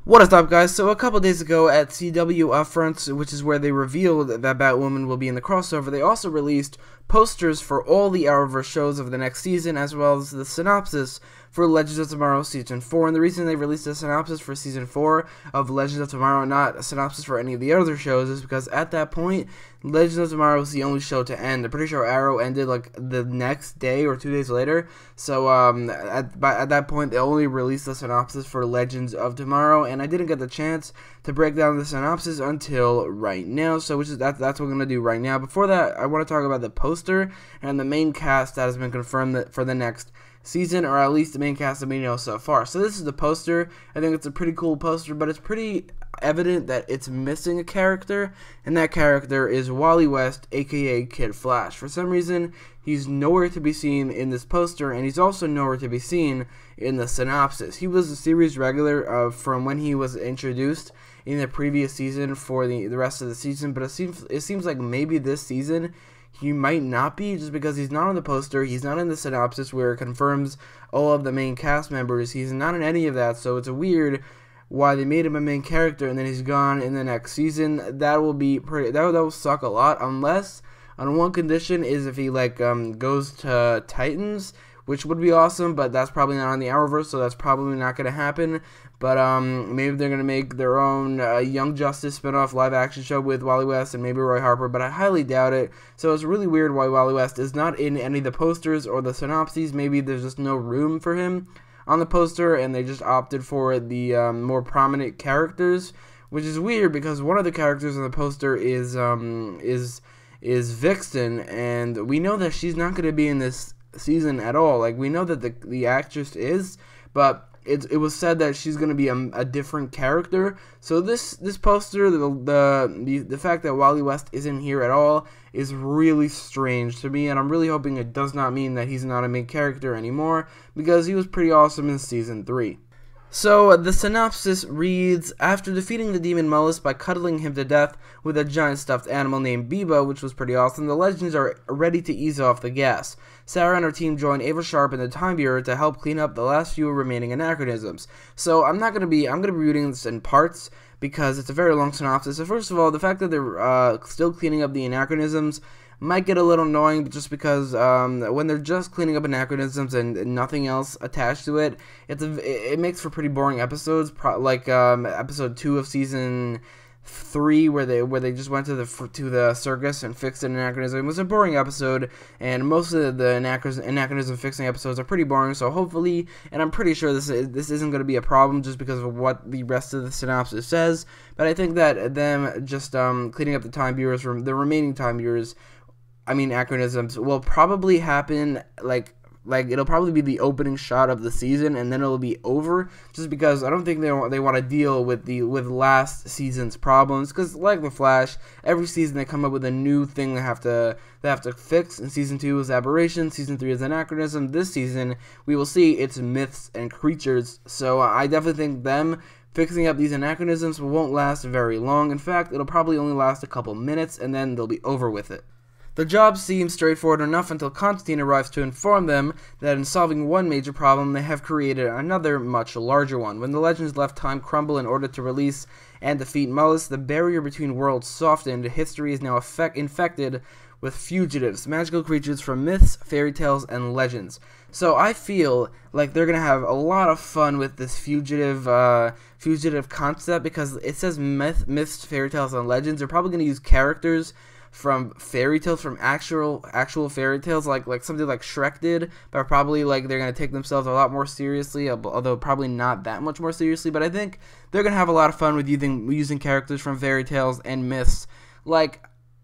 What is up, guys? So a couple days ago at CW Upfronts, which is where they revealed that Batwoman will be in the crossover, they also released posters for all the Arrowverse shows of the next season, as well as the synopsis for Legends of Tomorrow Season 4. And the reason they released a synopsis for Season 4 of Legends of Tomorrow, not a synopsis for any of the other shows, is because at that point, Legends of Tomorrow was the only show to end. I'm pretty sure Arrow ended like the next day or 2 days later. So at that point, they only released the synopsis for Legends of Tomorrow, and I didn't get the chance to break down the synopsis until right now. So that's what we're gonna do right now. Before that, I want to talk about the poster and the main cast that has been confirmed for the next season, or at least the main cast that we know so far. So this is the poster. I think it's a pretty cool poster, but it's pretty evident that it's missing a character, and that character is Wally West, aka Kid Flash. For some reason, he's nowhere to be seen in this poster, and he's also nowhere to be seen in the synopsis. He was a series regular from when he was introduced in the previous season for the rest of the season, but it seems like maybe this season he might not be, just because he's not on the poster, he's not in the synopsis where it confirms all of the main cast members, he's not in any of that, so it's weird why they made him a main character and then he's gone in the next season. That will suck a lot, unless on one condition is if he goes to Titans, which would be awesome, but that's probably not on the Arrowverse, so that's probably not going to happen. But maybe they're going to make their own Young Justice spinoff live-action show with Wally West and maybe Roy Harper, but I highly doubt it. So it's really weird why Wally West is not in any of the posters or the synopses. Maybe there's just no room for him on the poster, and they just opted for the more prominent characters, which is weird because one of the characters on the poster is Vixen, and we know that she's not going to be in this season at all. Like, we know that the actress is, but it was said that she's going to be a different character. So this poster, the fact that Wally West isn't here at all is really strange to me, and I'm really hoping it does not mean that he's not a main character anymore, because he was pretty awesome in Season 3. So, the synopsis reads, after defeating the demon Mullis by cuddling him to death with a giant stuffed animal named Biba, which was pretty awesome, the Legends are ready to ease off the gas. Sarah and her team join Ava Sharp and the Time Bureau to help clean up the last few remaining anachronisms. So, I'm gonna be reading this in parts, because it's a very long synopsis. So first of all, the fact that they're still cleaning up the anachronisms might get a little annoying, just because when they're just cleaning up anachronisms and nothing else attached to it, it makes for pretty boring episodes, like episode 2 of season 3, where they just went to the circus and fixed an anachronism. It was a boring episode, and most of the anachronism fixing episodes are pretty boring. So hopefully, and I'm pretty sure this isn't going to be a problem just because of what the rest of the synopsis says. But I think that them just cleaning up the time bureaus from the remaining time bureaus, anachronisms, will probably happen like it'll probably be the opening shot of the season, and then it'll be over, just because I don't think they want to deal with last season's problems, because like the Flash, every season they come up with a new thing they have to fix. In Season 2 is aberration, Season 3 is anachronism. This season we will see it's myths and creatures. So I definitely think them fixing up these anachronisms won't last very long. In fact, it'll probably only last a couple minutes, and then they'll be over with it. The job seems straightforward enough until Constantine arrives to inform them that in solving one major problem, they have created another much larger one. When the Legends left time crumble in order to release and defeat Mullis, the barrier between worlds softened. History is now infected with fugitives, magical creatures from myths, fairy tales, and legends. So I feel like they're gonna have a lot of fun with this fugitive concept, because it says myths, fairy tales, and legends. They're probably gonna use characters from fairy tales, from actual fairy tales, like something like Shrek did, but probably they're gonna take themselves a lot more seriously, although probably not that much more seriously. But I think they're gonna have a lot of fun with using characters from fairy tales and myths.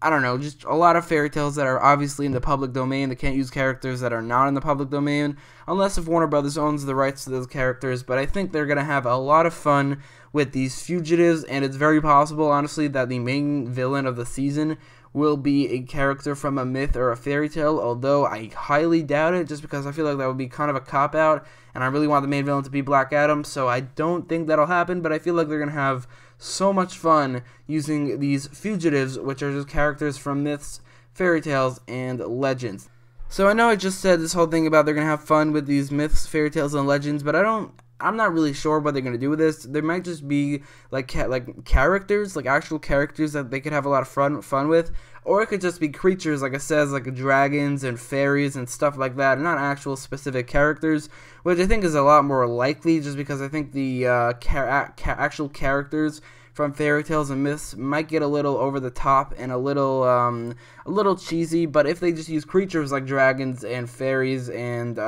I don't know, just a lot of fairy tales that are obviously in the public domain. They can't use characters that are not in the public domain, unless if Warner Brothers owns the rights to those characters. But I think they're going to have a lot of fun with these fugitives, and it's very possible, honestly, that the main villain of the season will be a character from a myth or a fairy tale, although I highly doubt it, just because I feel like that would be kind of a cop-out, and I really want the main villain to be Black Adam, so I don't think that'll happen. But I feel like they're going to have so much fun using these fugitives, which are just characters from myths, fairy tales, and legends. So I know I just said this whole thing about they're going to have fun with these myths, fairy tales, and legends, but I don't I'm not really sure what they're gonna do with this. There might just be like characters, like actual characters that they could have a lot of fun with, or it could just be creatures, like it says, like dragons and fairies and stuff like that, and not actual specific characters, which I think is a lot more likely, just because I think the actual characters from fairy tales and myths might get a little over the top and a little cheesy. But if they just use creatures like dragons and fairies and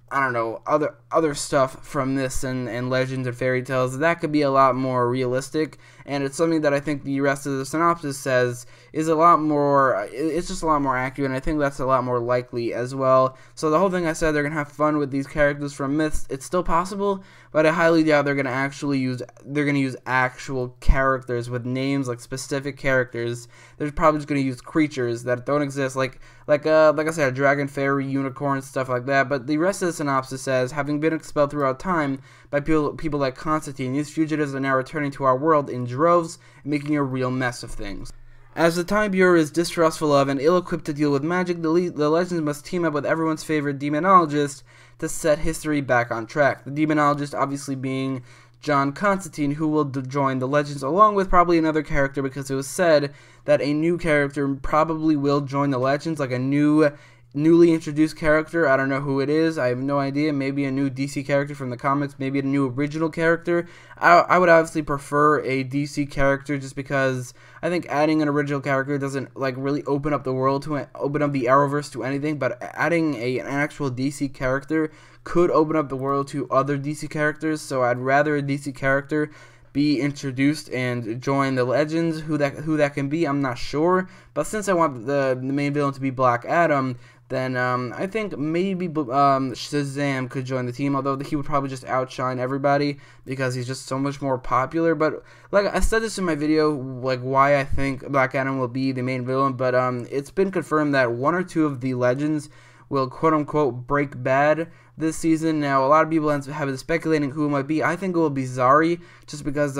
I don't know, other stuff from this and legends and fairy tales, that could be a lot more realistic, and it's something that I think the rest of the synopsis says is a lot more, it's just a lot more accurate, and I think that's a lot more likely as well. So the whole thing I said, they're going to have fun with these characters from myths, it's still possible, but I highly doubt they're going to use actual characters with names, like specific characters. They're probably just going to use creatures that don't exist, like I said, a dragon, fairy, unicorn, stuff like that. But the rest of the synopsis says, having been expelled throughout time by people like Constantine, these fugitives are now returning to our world in droves, making a real mess of things. As the Time Bureau is distrustful of and ill-equipped to deal with magic, the Legends must team up with everyone's favorite demonologist to set history back on track. The demonologist obviously being John Constantine, who will join the Legends along with probably another character, because it was said that a new character probably will join the Legends, like a newly introduced character. I don't know who it is. I have no idea. Maybe a new DC character from the comics. Maybe a new original character. I would obviously prefer a DC character, just because I think adding an original character doesn't like really open up the world to open up the Arrowverse to anything. But adding an actual DC character could open up the world to other DC characters. So I'd rather a DC character be introduced and join the Legends. Who that can be, I'm not sure. But since I want the main villain to be Black Adam, then I think maybe Shazam could join the team, although he would probably just outshine everybody because he's just so much more popular. But like I said this in my video, like why I think Black Adam will be the main villain, but it's been confirmed that one or two of the Legends will quote-unquote break bad this season. Now, a lot of people have been speculating who it might be. I think it will be Zari, just because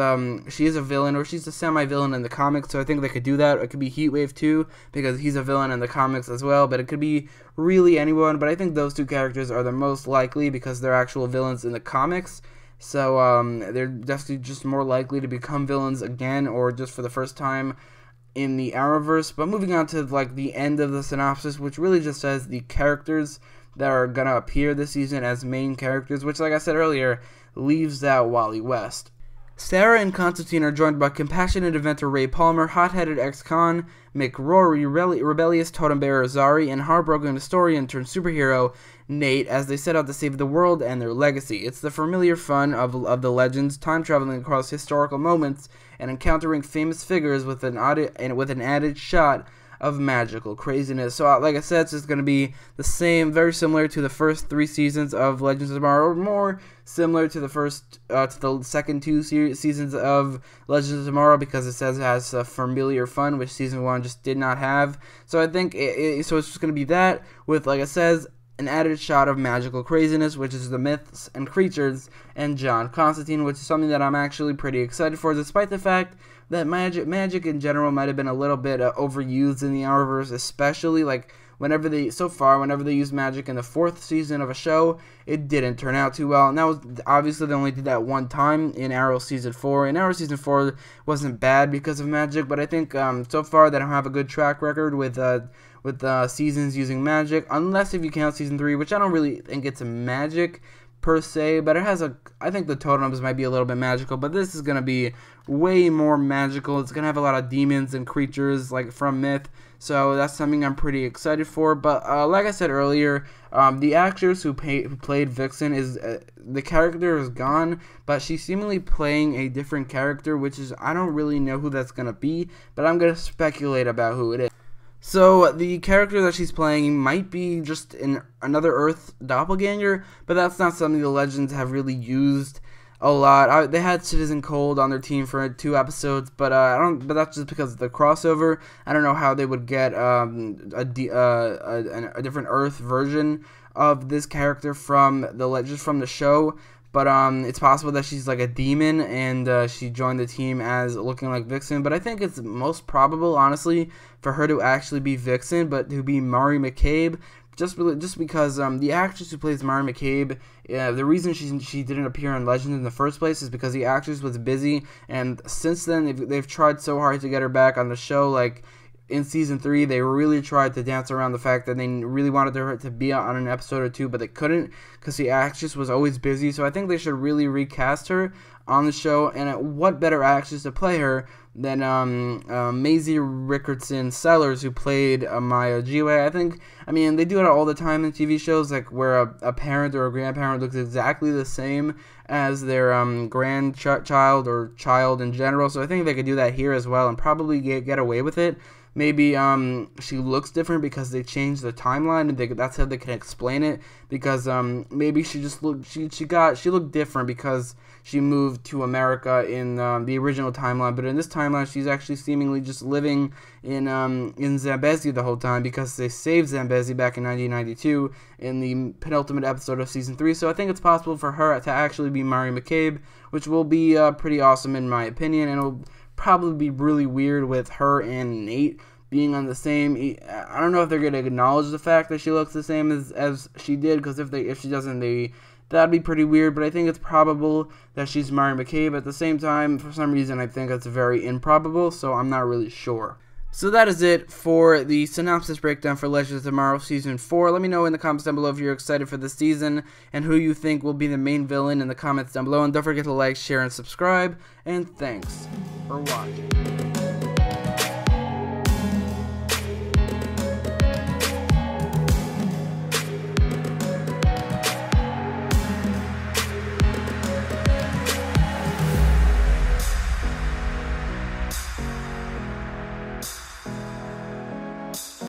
she is a villain, or she's a semi-villain in the comics, so I think they could do that. It could be Heatwave too, because he's a villain in the comics as well, but it could be really anyone. But I think those two characters are the most likely because they're actual villains in the comics. So they're definitely just more likely to become villains again, or just for the first time in the Arrowverse. But moving on to like the end of the synopsis, which really just says the characters that are gonna appear this season as main characters, which, like I said earlier, leaves out Wally West. Sarah and Constantine are joined by compassionate inventor Ray Palmer, hot-headed ex-con Mick Rory, rebellious totem bearer Zari, and heartbroken historian turned superhero Nate, as they set out to save the world and their legacy. It's the familiar fun of the Legends, time traveling across historical moments and encountering famous figures with an added shot of magical craziness. So like I said, it's just going to be the same, very similar to the first 3 seasons of Legends of Tomorrow, or more similar to the second 2 seasons of Legends of Tomorrow, because it says it has familiar fun, which season 1 just did not have. So I think so it's just going to be that with, like I says, an added shot of magical craziness, which is the myths and creatures, and John Constantine, which is something that I'm actually pretty excited for, despite the fact that magic in general might have been a little bit overused in the Arrowverse, especially like whenever they use magic in the 4th season of a show, it didn't turn out too well. And that was obviously they only did that one time in Arrow season 4. And Arrow season 4 wasn't bad because of magic, but I think so far they don't have a good track record with seasons using magic, unless if you count season 3, which I don't really think it's magic per se, but it has I think the totems might be a little bit magical, but this is going to be way more magical. It's going to have a lot of demons and creatures like from myth, so that's something I'm pretty excited for. But like I said earlier, the actress who played Vixen the character is gone, but she's seemingly playing a different character, which is, I don't really know who that's going to be, but I'm going to speculate about who it is. So the character that she's playing might be just another Earth doppelganger, but that's not something the Legends have really used a lot. They had Citizen Cold on their team for 2 episodes, but but that's just because of the crossover. I don't know how they would get a different Earth version of this character from the show. But it's possible that she's like a demon and she joined the team as looking like Vixen. But I think it's most probable, honestly, for her to actually be Vixen, but to be Mari McCabe, just because the actress who plays Mary McCabe, the reason she didn't appear on Legends in the first place is because the actress was busy, and since then they've tried so hard to get her back on the show. Like in season 3, they really tried to dance around the fact that they really wanted her to be on an episode or two, but they couldn't because the actress was always busy. So I think they should really recast her on the show, and what better actress to play her than Maisie Rickardson Sellers, who played Maya Jiwei. I mean, they do it all the time in TV shows, like where a parent or a grandparent looks exactly the same as their grandchild or child in general. So I think they could do that here as well and probably get away with it. Maybe she looks different because they changed the timeline, and that's how they can explain it. Because maybe she just looked she looked different because she moved to America in the original timeline. But in this timeline, she's actually seemingly just living in Zambezi the whole time because they saved Zambezi back in 1992 in the penultimate episode of season 3. So I think it's possible for her to actually be Mari McCabe, which will be pretty awesome in my opinion, and it'll probably be really weird with her and Nate being on the same. I don't know if they're going to acknowledge the fact that she looks the same as she did, because if she doesn't, that'd be pretty weird. But I think it's probable that she's Mari McCabe. At the same time, for some reason, I think it's very improbable, so I'm not really sure. So that is it for the synopsis breakdown for Legends of Tomorrow Season 4. Let me know in the comments down below if you're excited for the season and who you think will be the main villain in the comments down below. And don't forget to like, share, and subscribe. And thanks for watching.